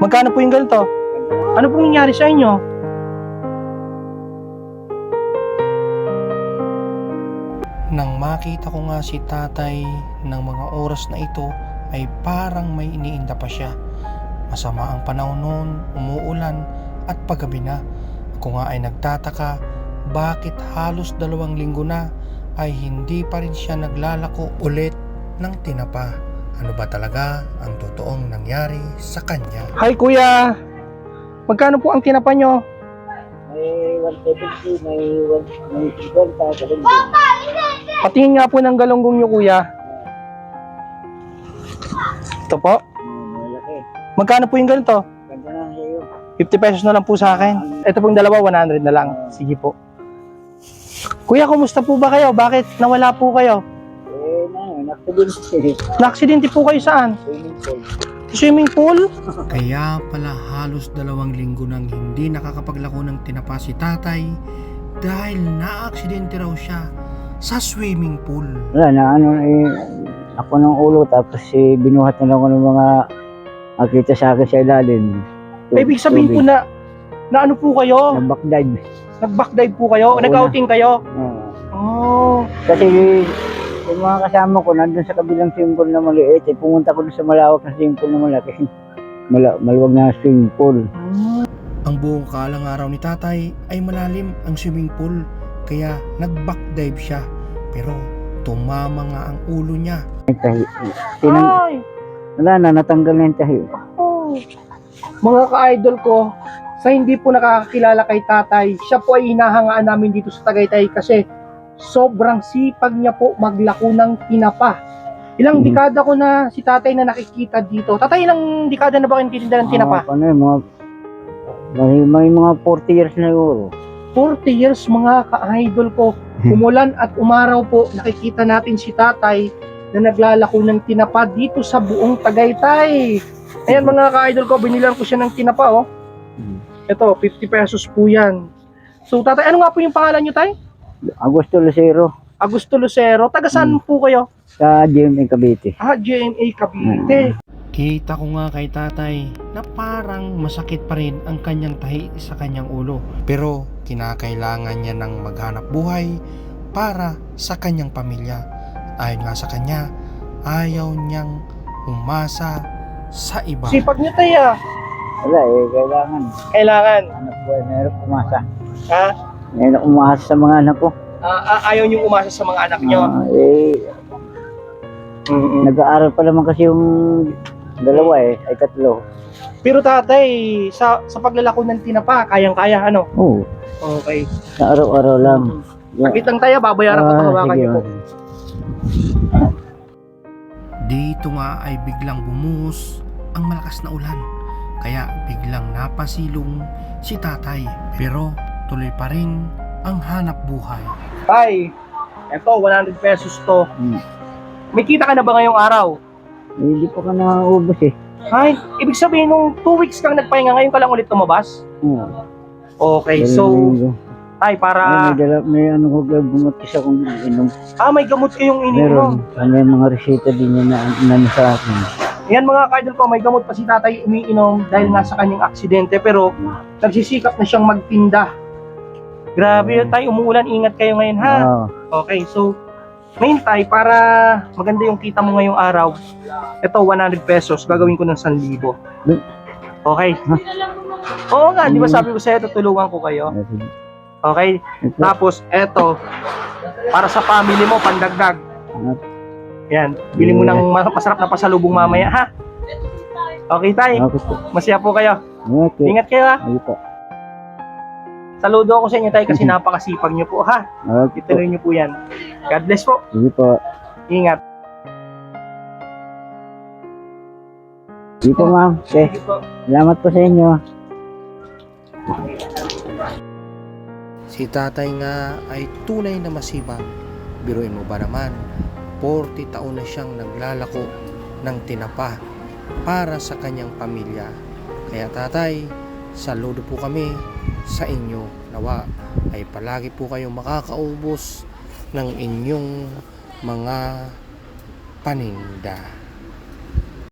Magkano po yung ganito? Ano pong nangyari sa inyo? Nang makita ko nga si tatay ng mga oras na ito ay parang may iniinda pa siya. Masama ang panahon noon, umuulan at paggabi na. Ako nga ay nagtataka bakit halos 2 linggo na ay hindi pa rin siya naglalako ulit ng tinapa. Ano ba talaga ang totoong nangyari sa kanya? Hi kuya! Magkano po ang tinapa nyo? May 170, may 150, Patingin nga po ng galunggong nyo kuya. Ito po. malaki. Magkano po yung ganito? Ganda na sa'yo. 50 pesos na lang po sa akin. Ito pong dalawa, 100 na lang. Sige po. Kuya, kumusta po ba kayo? Bakit nawala po kayo? Naksidente. Na-aksidente po kayo saan? Swimming pool. Swimming pool? Kaya pala halos 2 linggo nang hindi nakakapaglako ng tinapa si tatay dahil na-aksidente raw siya sa swimming pool. Wala na, ako ng ulo, tapos binuhat na lang ako ng mga nakita sa akin sa ilalim. Ibig sabihin po na ano po kayo? Nag-backdive. Nag-backdive po kayo? Oo Nag-outing kayo? Oh. Kasi yung mga kasama ko nandun sa kabilang swimming pool na maliit, pumunta ko dun sa malawak na swimming pool na malaki. Maluwag na swimming pool. Ang buong kalang araw ni tatay ay malalim ang swimming pool, kaya nag-backdive siya. Pero tumama nga ang ulo niya. Ay! Wala na, natanggal na yung tahi. Oh. Mga ka-idol ko, sa hindi po nakakakilala kay tatay, siya po ay hinahangaan namin dito sa Tagaytay kasi sobrang sipag niya po maglako ng tinapa. Ilang dekada ko na si tatay na nakikita dito. Tatay, ilang dekada na ba kayo titinda ng tinapa? May mga 40 years na siguro. 40 years mga ka-idol ko. Umulan at umaraw po, nakikita natin si tatay na naglalako ng tinapa dito sa buong Tagaytay. Ayan mga ka-idol ko, binilan ko siya ng tinapa oh. Ito, 50 pesos po yan. So tatay, ano nga po yung pangalan nyo tay? Augusto Lucero. Augusto Lucero. Taga saan po kayo? Sa GMA Cavite. GMA Cavite. Kita ko nga kay tatay na parang masakit pa rin ang kanyang tahi sa kanyang ulo. Pero kinakailangan niya ng maghanap buhay para sa kanyang pamilya. Ayon nga sa kanya, ayaw niyang umasa sa iba. Sipag niyo tayo. Wala kailangan. Kailangan. Anak buhay, meron umasa. Ha? Meron umasa sa mga anak ko. Ayaw niyong umasa sa mga anak niyo. Nag-aaral pa naman kasi yung dalawa ay 3. Pero tatay, sa paglalako ng tinapa, kayang-kaya ano? Oo. Okay. Sa araw-araw lang. Saglit lang tayo, babayaran ko ito, hawakan niyo po. Dito nga ay biglang bumuhos ang malakas na ulan. Kaya biglang napasilong si tatay. Pero tuloy pa rin ang hanap buhay. Tay, eto 100 pesos to. May kita ka na ba ngayong araw? Hindi pa ka nakakubos Ay, ibig sabihin nung 2 weeks kang nagpahinga, ngayon ka lang ulit tumabas? Okay, so tay para may ano ko gumot isa kung inom. May gamot kayong iniinom. Meron. May mga reseta din yan na sa akin. Yan mga ka-idol ko, may gamot pa si tatay umiinom dahil nasa kanyang aksidente, pero nagsisikap na siyang magtinda. Grabe tayo, umuulan, ingat kayo ngayon ha. Okay, so ngayon tay, para maganda yung kita mo ngayong araw, ito 100 pesos, gagawin ko ng 1,000. Okay? Oo nga, di ba sabi ko sa'yo, tutulungan ko kayo? Okay? Tapos, eto, para sa family mo, pandagdag. Yan, bili mo ng masarap na pasalubong mamaya, ha? Okay, tay. Masaya po kayo. Ingat kayo, ha? Saludo ako sa inyo, tay, kasi napakasipag nyo po, ha? Ituloy nyo po yan. God bless po. Sige po. Ingat. Sige po, ma'am. Okay. Salamat po sa inyo. Si tatay nga ay tunay na masibag. Biruin mo ba naman, 40 taon na siyang naglalako ng tinapa para sa kanyang pamilya. Kaya tatay, saludo po kami sa inyo. Nawa ay palagi po kayong makakaubos ng inyong mga paninda.